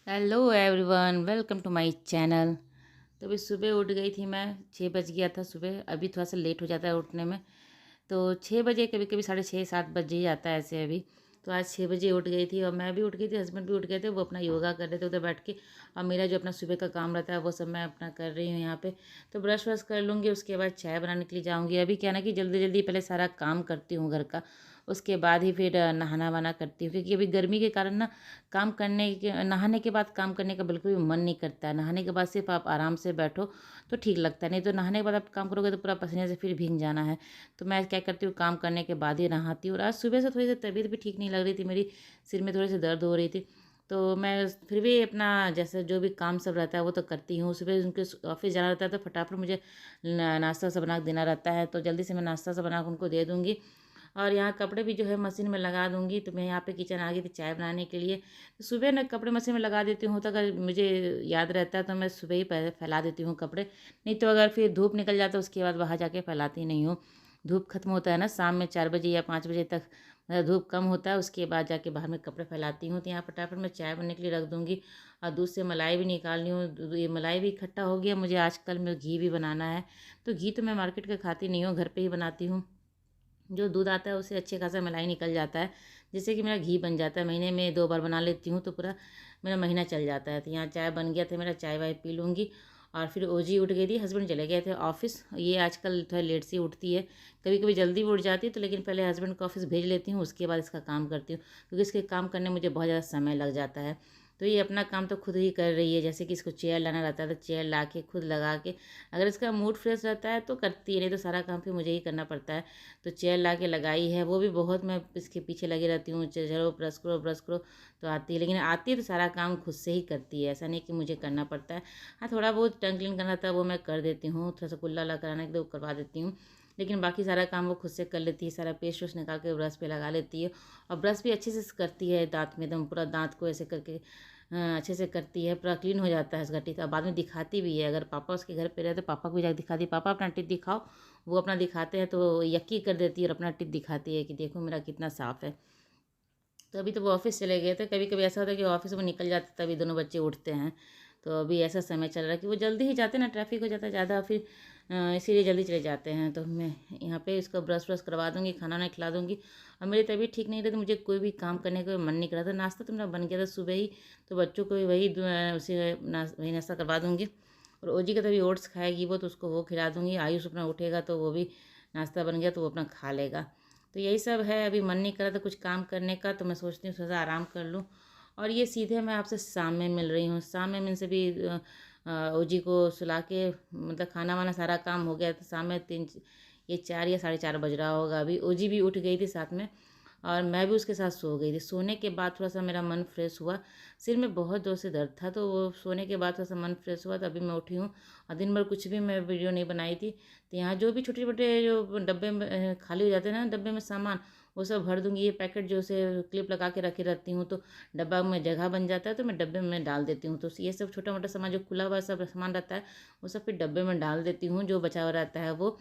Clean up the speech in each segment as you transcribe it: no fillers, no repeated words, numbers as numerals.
Hello everyone, welcome to my channel. तो अभी सुबह उठ गई थी मैं। 6 बज गया था सुबह। अभी थोड़ा सा लेट हो जाता है उठने में। तो 6 बजे, कभी कभी 6:30 7 बज ही जाता है ऐसे अभी। तो आज 6 बजे उठ गई थी और मैं भी उठ गई थी, हस्बैंड भी उठ गए थे। वो अपना योगा कर रहे थे उधर बैठ के। और मेरा जो अपना सुबह का काम रहता है वो सब मैं अपना कर रही हूँ यहाँ पे। तो ब्रश व्रश कर लूँगी, उसके बाद चाय बनाने के लिए जाऊँगी। अभी क्या ना कि जल्दी जल्दी पहले सारा काम करती हूँ घर का, उसके बाद ही फिर नहाना वाना करती हूँ। क्योंकि अभी गर्मी के कारण ना काम करने के नहाने के बाद काम करने का बिल्कुल भी मन नहीं करता है। नहाने के बाद सिर्फ आप आराम से बैठो तो ठीक लगता है, नहीं तो नहाने के बाद आप काम करोगे तो पूरा पसीने से फिर भीग जाना है। तो मैं क्या करती हूँ, काम करने के बाद ही नहाती हूँ। और आज सुबह से थोड़ी सी तबीयत भी ठीक नहीं लग रही थी मेरी, सिर में थोड़ी सी दर्द हो रही थी। तो मैं फिर भी अपना जैसे जो भी काम सब रहता है वो तो करती हूँ। सुबह उनके ऑफिस जाना रहता है तो फटाफट मुझे नाश्ता सा बना के देना रहता है, तो जल्दी से मैं नाश्ता सा बना के उनको दे दूँगी। और यहाँ कपड़े भी जो है मशीन में लगा दूँगी। तो मैं यहाँ पे किचन आ गई थी चाय बनाने के लिए। तो सुबह ना कपड़े मशीन में लगा देती हूँ, तो अगर मुझे याद रहता है तो मैं सुबह ही पहले फैला देती हूँ कपड़े। नहीं तो अगर फिर धूप निकल जाता है उसके बाद बाहर जाके फैलाती नहीं हूँ। धूप खत्म होता है ना शाम में 4 बजे या 5 बजे तक, मतलब धूप कम होता है, उसके बाद जाके बाहर में कपड़े फैलाती हूँ। तो यहाँ फटाफट मैं चाय बनने के लिए रख दूँगी। और दूध से मलाई भी निकालनी हूँ। ये मलाई भी इकट्ठा हो गया मुझे, आजकल में घी भी बनाना है। तो घी तो मैं मार्केट का खाती नहीं हूँ, घर पे ही बनाती हूँ। जो दूध आता है उससे अच्छे खासा मलाई निकल जाता है, जिससे कि मेरा घी बन जाता है। महीने में 2 बार बना लेती हूँ तो पूरा मेरा महीना चल जाता है। तो यहाँ चाय बन गया था मेरा, चाय वाय पी लूँगी। और फिर ओजी उठ गई थी, हस्बैंड चले गए थे ऑफिस। ये आजकल थोड़ा लेट से उठती है, कभी कभी जल्दी भी उठ जाती है। तो लेकिन पहले हस्बैंड को ऑफिस भेज लेती हूँ, उसके बाद इसका काम करती हूँ, क्योंकि इसके काम करने में मुझे बहुत ज़्यादा समय लग जाता है। तो ये अपना काम तो खुद ही कर रही है, जैसे कि इसको चेयर लाना रहता है तो चेयर ला के खुद लगा के, अगर इसका मूड फ्रेश रहता है तो करती है, नहीं तो सारा काम फिर मुझे ही करना पड़ता है। तो चेयर ला के लगाई है, वो भी बहुत मैं इसके पीछे लगी रहती हूँ, चलो ब्रश करो ब्रश करो। तो आती है, लेकिन आती है तो सारा काम खुद से ही करती है, ऐसा नहीं कि मुझे करना पड़ता है। हाँ, थोड़ा बहुत टंग क्लीन करना था वो मैं कर देती हूँ, थोड़ा सा कुल्ला ला कराना के लिए वो करवा देती हूँ। लेकिन बाकी सारा काम वो खुद से कर लेती है, सारा पेस्ट वेस्ट निकाल के ब्रश पे लगा लेती है। और ब्रश भी अच्छे से करती है, दांत में एकदम पूरा दांत को ऐसे करके अच्छे से करती है, पूरा क्लीन हो जाता है उसका टीथ। और बाद में दिखाती भी है, अगर पापा उसके घर पे रहे तो पापा को भी जाकर दिखाती है, पापा अपना टीथ दिखाओ। वो अपना दिखाते हैं तो यक्की कर देती है और अपना टिप दिखाती है कि देखो मेरा कितना साफ़ है। तो अभी तो वो ऑफिस चले गए थे, कभी कभी ऐसा होता है कि ऑफिस में निकल जाते तभी दोनों बच्चे उठते हैं। तो अभी ऐसा समय चल रहा है कि वो जल्दी ही जाते हैं ना, ट्रैफिक हो जाता है ज़्यादा, फिर इसीलिए जल्दी चले जाते हैं। तो मैं यहाँ पे इसको ब्रश व्रश करवा दूँगी, खाना वाना खिला दूँगी। और मेरी तबीयत ठीक नहीं रही तो मुझे कोई भी काम करने का मन नहीं कर रहा था। नाश्ता तो मेरा बन गया था सुबह ही, तो बच्चों को भी वही नाश्ता करवा दूँगी। और ओजी का तभी ओट्स खाएगी वो, तो उसको वो खिला दूँगी। आयुष अपना उठेगा तो वो भी नाश्ता बन गया तो वो अपना खा लेगा। तो यही सब है, अभी मन नहीं कर रहा था कुछ काम करने का, तो मैं सोचती हूँ थोड़ा सा आराम कर लूँ। और ये सीधे मैं आपसे शाम में मिल रही हूँ। शाम में मैं से भी ओजी को सुला के, मतलब खाना वाना सारा काम हो गया, तो शाम में ये 4 या 4:30 बज रहा होगा। अभी ओजी भी उठ गई थी साथ में, और मैं भी उसके साथ सो गई थी। सोने के बाद थोड़ा सा मेरा मन फ्रेश हुआ, सिर में बहुत जोर से दर्द था, तो वो सोने के बाद थोड़ा सा मन फ्रेश हुआ, तो अभी मैं उठी हूँ। और दिन भर कुछ भी मैं वीडियो नहीं बनाई थी। तो यहाँ जो भी छोटे छोटे जो डब्बे में खाली हो जाते हैं ना, डब्बे में सामान, वो सब भर दूँगी। ये पैकेट जो से क्लिप लगा के रखी रहती हूँ, तो डब्बा में जगह बन जाता है तो मैं डब्बे में डाल देती हूँ। तो ये सब छोटा मोटा सामान जो खुला हुआ सब सामान रहता है वो सब फिर डब्बे में डाल देती हूँ, जो बचा हुआ रहता है वो।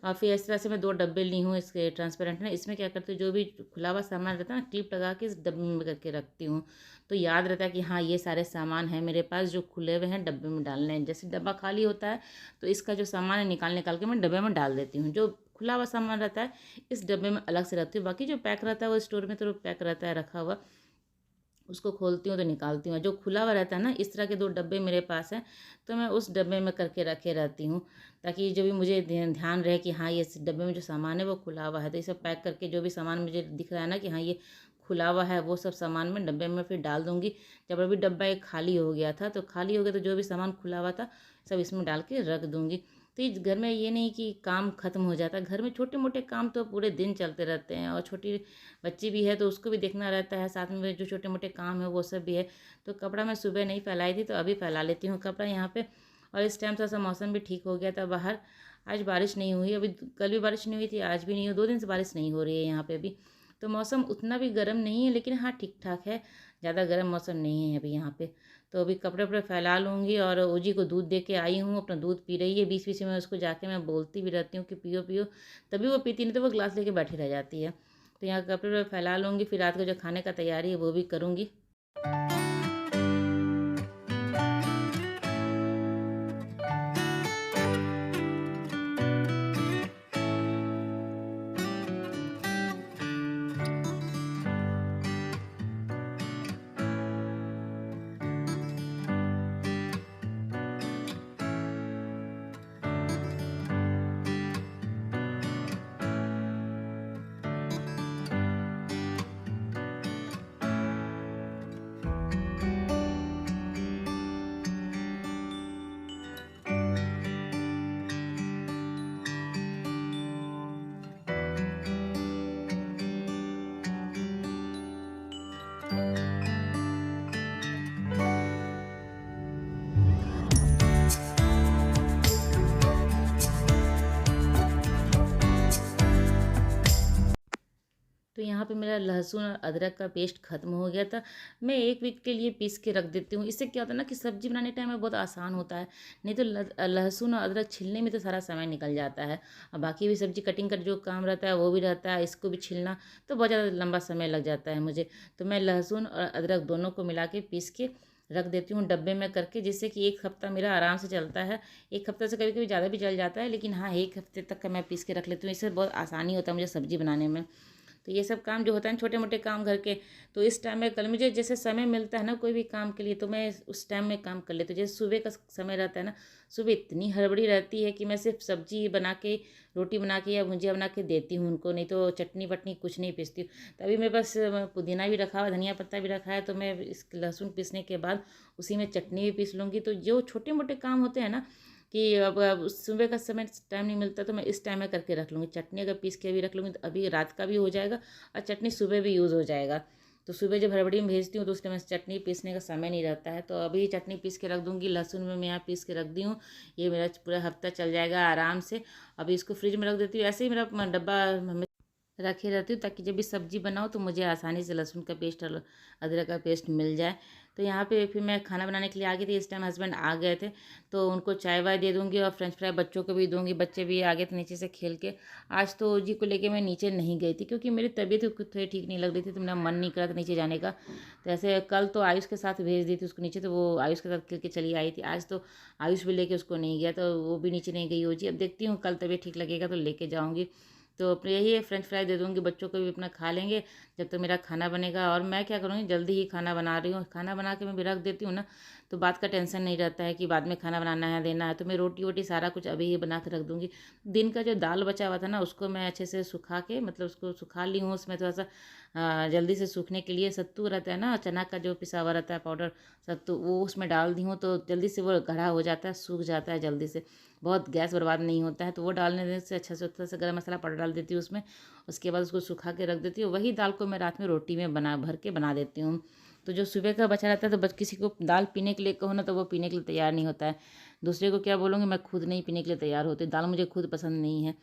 और फिर इस तरह से मैं 2 डब्बे ली हूँ इसके ट्रांसपेरेंट ना, इसमें क्या करती हूँ, जो भी खुला हुआ सामान रहता है ना, क्लिप लगा के इस डब्बे में करके रखती हूँ। तो याद रहता है कि हाँ ये सारे सामान हैं मेरे पास जो खुले हुए हैं, डब्बे में डालने हैं। जैसे डब्बा खाली होता है तो इसका जो सामान है निकाल निकाल के मैं डब्बे में डाल देती हूँ। जो खुला हुआ सामान रहता है इस डब्बे में अलग से रखती हूँ, बाकी जो पैक रहता है वो स्टोर में तो पैक रहता है रखा हुआ, उसको खोलती हूँ तो निकालती हूँ। जो खुला हुआ रहता है ना, इस तरह के 2 डब्बे मेरे पास हैं, तो मैं उस डब्बे में करके रखे रहती हूँ, ताकि जो भी मुझे ध्यान रहे कि हाँ ये इस डब्बे में जो सामान है वो खुला हुआ है। तो इसे पैक करके जो भी सामान मुझे दिख रहा है ना कि हाँ ये खुला हुआ है, वो सब सामान मैं डब्बे में फिर डाल दूँगी। जब अभी डब्बा एक खाली हो गया था, तो खाली हो गया तो जो भी सामान खुला हुआ था सब इसमें डाल के रख दूँगी। तो इस घर में ये नहीं कि काम ख़त्म हो जाता है, घर में छोटे मोटे काम तो पूरे दिन चलते रहते हैं। और छोटी बच्ची भी है तो उसको भी देखना रहता है, साथ में जो छोटे मोटे काम है वो सब भी है। तो कपड़ा मैं सुबह नहीं फैलाई थी तो अभी फैला लेती हूँ कपड़ा यहाँ पे। और इस टाइम थोड़ा सा मौसम भी ठीक हो गया था बाहर, आज बारिश नहीं हुई। अभी कल भी बारिश नहीं हुई थी, आज भी नहीं हुई, 2 दिन से बारिश नहीं हो रही है यहाँ पे भी। तो मौसम उतना भी गर्म नहीं है, लेकिन हाँ ठीक ठाक है, ज़्यादा गर्म मौसम नहीं है अभी यहाँ पे। तो अभी कपड़े वपड़े फैला लूँगी। और ओजी को दूध दे के आई हूँ, अपना दूध पी रही है। बीच बीच में उसको जाके मैं बोलती भी रहती हूँ कि पियो पियो, तभी वो पीती, नहीं तो वो ग्लास लेके बैठी रह जाती है। तो यहाँ कपड़े वपड़े फैला लूँगी, फिर रात को जो खाने का तैयारी है वो भी करूँगी। पे मेरा लहसुन और अदरक का पेस्ट ख़त्म हो गया था। मैं 1 वीक के लिए पीस के रख देती हूँ। इससे क्या होता है ना कि सब्ज़ी बनाने टाइम में बहुत आसान होता है। नहीं तो लहसुन और अदरक छीलने में तो सारा समय निकल जाता है और बाकी भी सब्ज़ी कटिंग का जो काम रहता है वो भी रहता है, इसको भी छीलना तो बहुत ज़्यादा लंबा समय लग जाता है मुझे। तो मैं लहसुन और अदरक दोनों को मिला के पीस के रख देती हूँ डब्बे में करके, जिससे कि 1 हफ़्ता मेरा आराम से चलता है। 1 हफ़्ते से कभी-कभी ज़्यादा भी चल जाता है, लेकिन हाँ 1 हफ़्ते तक का मैं पीस के रख लेती हूँ। इससे बहुत आसानी होता है मुझे सब्ज़ी बनाने में। तो ये सब काम जो होता है ना छोटे-मोटे काम घर के, तो इस टाइम में कल मुझे जैसे समय मिलता है ना कोई भी काम के लिए, तो मैं उस टाइम में काम कर लेती हूँ। जैसे सुबह का समय रहता है ना, सुबह इतनी हड़बड़ी रहती है कि मैं सिर्फ़ सब्ज़ी बना के, रोटी बना के या भुजिया बना के देती हूँ उनको, नहीं तो चटनी-वटनी कुछ नहीं पीसती हूँ। तो अभी मेरे पास पुदीना भी रखा हुआ है, धनिया पत्ता भी रखा है, तो मैं इस लहसुन पीसने के बाद उसी में चटनी भी पीस लूँगी। तो जो छोटे-मोटे काम होते हैं ना कि अब सुबह का समय टाइम नहीं मिलता, तो मैं इस टाइम में करके रख लूँगी। चटनी अगर पीस के अभी रख लूँगी तो अभी रात का भी हो जाएगा और चटनी सुबह भी यूज़ हो जाएगा। तो सुबह जब हड़बड़ी में भेजती हूँ तो उस टाइम चटनी पीसने का समय नहीं रहता है, तो अभी चटनी पीस के रख दूँगी। लहसुन में मैं यहाँ पीस के रख दी हूँ। ये मेरा पूरा हफ्ता चल जाएगा आराम से। अभी इसको फ्रिज में रख देती हूँ। ऐसे ही मेरा डब्बा रखे रहती हूँ ताकि जब भी सब्ज़ी बनाओ तो मुझे आसानी से लहसुन का पेस्ट और अदरक का पेस्ट मिल जाए। तो यहाँ पे फिर मैं खाना बनाने के लिए आ गई थी। इस टाइम हस्बैंड आ गए थे, तो उनको चाय वाय दे दूँगी और फ्रेंच फ्राई बच्चों को भी दूँगी। बच्चे भी आ गए थे नीचे से खेल के। आज तो जी को लेके मैं नीचे नहीं गई थी क्योंकि मेरी तबीयत थोड़ी ठीक नहीं लग रही थी, तो मेरा मन नहीं कर रहा था नीचे जाने का। तो ऐसे कल तो आयुष के साथ भेज दी थी उसको नीचे, तो वो आयुष के साथ खेल के चली आई थी। आज तो आयुष भी लेके उसको नहीं गया, तो वो भी नीचे नहीं गई हो जी। अब देखती हूँ कल तबीयत ठीक लगेगा तो लेके जाऊँगी। तो अपने यही है, फ्रेंच फ्राई दे दूँगी, बच्चों को भी अपना खा लेंगे जब तक मेरा खाना बनेगा। और मैं क्या करूँगी, जल्दी ही खाना बना रही हूँ। खाना बना के मैं भी रख देती हूँ ना, तो बात का टेंशन नहीं रहता है कि बाद में खाना बनाना है, देना है। तो मैं रोटी वोटी सारा कुछ अभी ही बना के रख दूँगी। दिन का जो दाल बचा हुआ था ना, उसको मैं अच्छे से सुखा के, मतलब उसको सुखा ली हूँ। उसमें थोड़ा सा जल्दी से सूखने के लिए सत्तू रहता है ना, चना का जो पिसा हुआ रहता है पाउडर सत्तू, वो उसमें डाल दी हूँ, तो जल्दी से वो गाढ़ा हो जाता है, सूख जाता है जल्दी से, बहुत गैस बर्बाद नहीं होता है। तो वो डालने से अच्छा से थोड़ा सा गर्म मसाला पाउडर डाल देती हूँ उसमें। उसके बाद उसको सुखा के रख देती हूँ। वही दाल को मैं रात में रोटी में बना भर के बना देती हूँ। तो जो सुबह का बचा रहता है, तो बस किसी को दाल पीने के लिए कहो ना, तो वो पीने के लिए तैयार नहीं होता है। दूसरे को क्या बोलूँगी, मैं खुद नहीं पीने के लिए तैयार होती। दाल मुझे खुद पसंद नहीं है।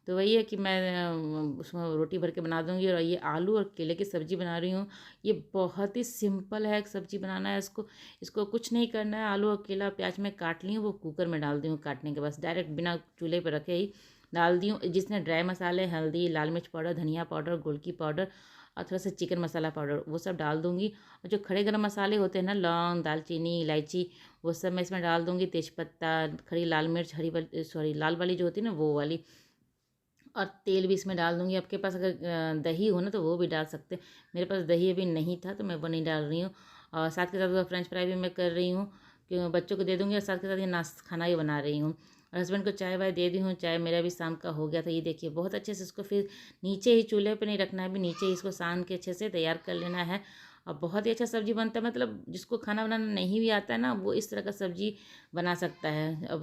तो वही है कि मैं उसमें रोटी भर के बना दूँगी। और ये आलू और केले की सब्ज़ी बना रही हूँ। ये बहुत ही सिंपल है, एक सब्ज़ी बनाना है। इसको इसको कुछ नहीं करना है। आलू और केला प्याज में काट ली हूँ, वो कुकर में डाल दी हूँ काटने के बाद, डायरेक्ट बिना चूल्हे पर रखे ही डाल दी हूँ। जिसमें ड्राई मसाले, हल्दी, लाल मिर्च पाउडर, धनिया पाउडर, गोलकी पाउडर और थोड़ा सा चिकन मसाला पाउडर, वो सब डाल दूँगी। और जो खड़े गरम मसाले होते हैं ना, लौंग, दालचीनी, इलायची, वो सब मैं इसमें डाल दूँगी। तेज़पत्ता, खड़ी लाल मिर्च, हरी वाली, सॉरी लाल वाली जो होती है ना, वो वाली। और तेल भी इसमें डाल दूँगी। आपके पास अगर दही हो ना, तो वो भी डाल सकते हैं। मेरे पास दही अभी नहीं था, तो मैं वो नहीं डाल रही हूँ। और साथ के साथ फ्रेंच फ्राई भी मैं कर रही हूँ कि बच्चों को दे दूँगी, और साथ के साथ ये खाना भी बना रही हूँ। और हस्बैंड को चाय वाय दे दी हूँ। चाय मेरा भी शाम का हो गया था। ये देखिए बहुत अच्छे से इसको फिर नीचे ही, चूल्हे पे नहीं रखना है, अभी नीचे ही इसको सान के अच्छे से तैयार कर लेना है। और बहुत ही अच्छा सब्ज़ी बनता है। मतलब जिसको खाना बनाना नहीं भी आता है ना, वो इस तरह का सब्ज़ी बना सकता है। अब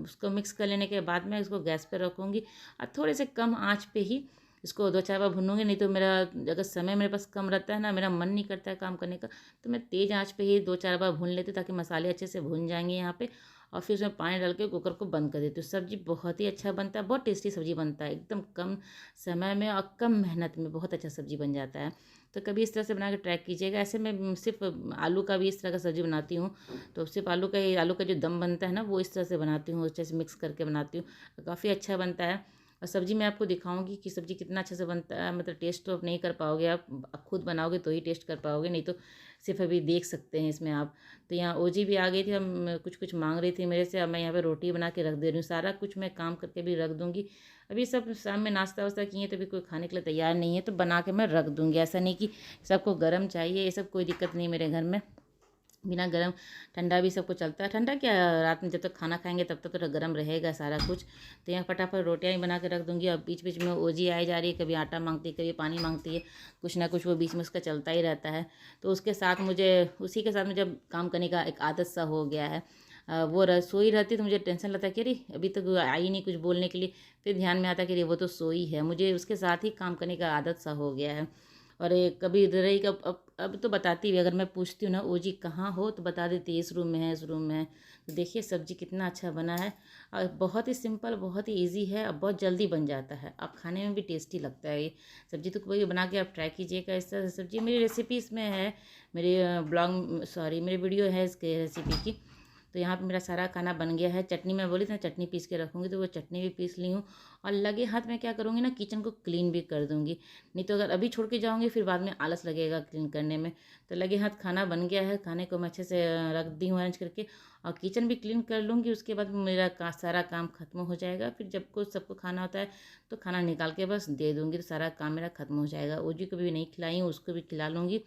उसको मिक्स कर लेने के बाद में इसको गैस पे रखूँगी और थोड़े से कम आँच पे ही इसको 2-4 बार भूनूँगी। नहीं तो मेरा, अगर समय मेरे पास कम रहता है ना, मेरा मन नहीं करता है काम करने का, तो मैं तेज़ आँच पे ही 2-4 बार भून लेती हूँ, ताकि मसाले अच्छे से भून जाएँगे यहाँ पे। और फिर उसमें पानी डाल के कुकर को बंद कर देती हूँ। सब्ज़ी बहुत ही अच्छा बनता है, बहुत टेस्टी सब्ज़ी बनता है। एकदम कम समय में और कम मेहनत में बहुत अच्छा सब्ज़ी बन जाता है। तो कभी इस तरह से बना के ट्राई कीजिएगा। ऐसे मैं सिर्फ़ आलू का भी इस तरह का सब्ज़ी बनाती हूँ। तो सिर्फ़ आलू का जो दम बनता है ना, वो इस तरह से बनाती हूँ, अच्छे से मिक्स करके बनाती हूँ। काफ़ी अच्छा बनता है। और सब्ज़ी मैं आपको दिखाऊँगी कि सब्ज़ी कितना अच्छे से बनता है। मतलब टेस्ट तो आप नहीं कर पाओगे, आप खुद बनाओगे तो ही टेस्ट कर पाओगे, नहीं तो सिर्फ़ अभी देख सकते हैं इसमें आप। तो यहाँ ओजी भी आ गई थी, हम कुछ-कुछ माँग रही थी मेरे से। अब मैं यहाँ पे रोटी बना के रख दे रही हूँ। सारा कुछ मैं काम करके भी रख दूँगी। अभी सब शाम में नाश्ता-वास्ता किए, तो अभी कोई खाने के लिए तैयार नहीं है, तो बना के मैं रख दूँगी। ऐसा नहीं कि सबको गरम चाहिए, ये सब कोई दिक्कत नहीं मेरे घर में। बिना गरम ठंडा भी सबको चलता है। ठंडा क्या, रात में जब तक खाना खाएँगे तब तक तो गरम रहेगा सारा कुछ। तो यहाँ फटाफट रोटियाँ भी बना के रख दूँगी। और बीच-बीच में ओजी आई जा रही है, कभी आटा माँगती है, कभी पानी माँगती है, कुछ ना कुछ वो बीच में उसका चलता ही रहता है। तो उसके साथ मुझे, उसी के साथ मुझे काम करने का एक आदत सा हो गया है। वो सोई रहती है, तो मुझे टेंशन लगता है कि अरे अभी तक आई नहीं कुछ बोलने के लिए। फिर ध्यान में आता है कि अरे वो तो सोई है। मुझे उसके साथ ही काम करने का आदत सा हो गया है। और एक कभी रही कब अब तो बताती भी, अगर मैं पूछती हूँ ना ओ जी कहाँ हो तो बता देती है इस रूम में है, इस रूम में है। तो देखिए सब्जी कितना अच्छा बना है और बहुत ही सिंपल, बहुत ही इजी है और बहुत जल्दी बन जाता है और खाने में भी टेस्टी लगता है ये सब्जी। तो कोई बना के आप ट्राई कीजिएगा इस तरह से सब्जी। मेरी रेसिपी इसमें है, मेरे ब्लॉग सॉरी मेरी वीडियो है इसके रेसिपी की। तो यहाँ पे मेरा सारा खाना बन गया है। चटनी मैं बोली थी ना चटनी पीस के रखूँगी, तो वो चटनी भी पीस ली हूँ और लगे हाथ में क्या करूँगी ना किचन को क्लीन भी कर दूँगी। नहीं तो अगर अभी छोड़ के जाऊँगी फिर बाद में आलस लगेगा क्लीन करने में। तो लगे हाथ खाना बन गया है, खाने को मैं अच्छे से रख दी हूँ अरेंज करके और किचन भी क्लीन कर लूँगी। उसके बाद मेरा सारा काम खत्म हो जाएगा। फिर जब को सबको खाना होता है तो खाना निकाल के बस दे दूँगी, तो सारा काम मेरा खत्म हो जाएगा। ओजी को भी नहीं खिलाई हूँ, उसको भी खिला लूँगी।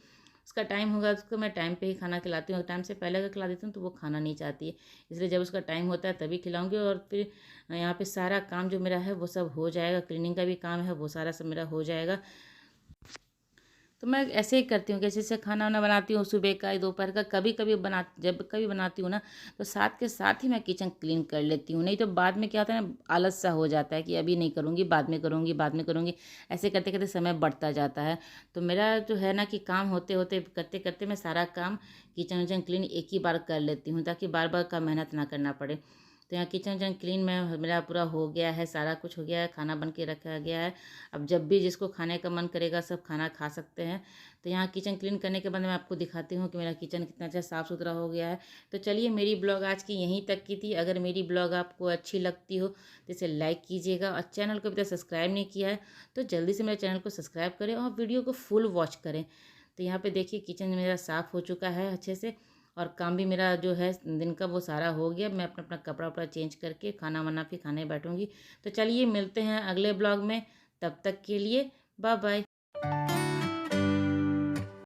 उसका टाइम होगा उसको मैं टाइम पे ही खाना खिलाती हूँ, टाइम से पहले अगर खिला देती हूँ तो वो खाना नहीं चाहती है। इसलिए जब उसका टाइम होता है तभी खिलाऊंगी। और फिर यहाँ पे सारा काम जो मेरा है वो सब हो जाएगा, क्लीनिंग का भी काम है वो सारा सब मेरा हो जाएगा। तो मैं ऐसे ही करती हूँ कि जैसे खाना वाना बनाती हूँ सुबह का दोपहर का, कभी कभी जब कभी बनाती हूँ ना तो साथ के साथ ही मैं किचन क्लीन कर लेती हूँ। नहीं तो बाद में क्या होता है ना आलस सा हो जाता है कि अभी नहीं करूँगी, बाद में करूँगी, बाद में करूँगी, ऐसे करते करते समय बढ़ता जाता है। तो मेरा जो है ना कि काम होते होते करते करते मैं सारा काम किचन विचन क्लीन एक ही बार कर लेती हूँ ताकि बार बार का मेहनत ना करना पड़े। तो यहाँ किचन विचन क्लीन में मेरा पूरा हो गया है, सारा कुछ हो गया है, खाना बन के रखा गया है। अब जब भी जिसको खाने का मन करेगा सब खाना खा सकते हैं। तो यहाँ किचन क्लीन करने के बाद मैं आपको दिखाती हूँ कि मेरा किचन कितना अच्छा साफ़ सुथरा हो गया है। तो चलिए मेरी ब्लॉग आज की यहीं तक की थी। अगर मेरी ब्लॉग आपको अच्छी लगती हो तो इसे लाइक कीजिएगा और चैनल को अभी तक सब्सक्राइब नहीं किया है तो जल्दी से मेरे चैनल को सब्सक्राइब करें और वीडियो को फुल वॉच करें। तो यहाँ पे देखिए किचन मेरा साफ़ हो चुका है अच्छे से और काम भी मेरा जो है दिन का वो सारा हो गया। मैं अपना अपना कपड़ा वपड़ा चेंज करके खाना वाना फिर खाने बैठूंगी। तो चलिए मिलते हैं अगले ब्लॉग में, तब तक के लिए बाय बाय।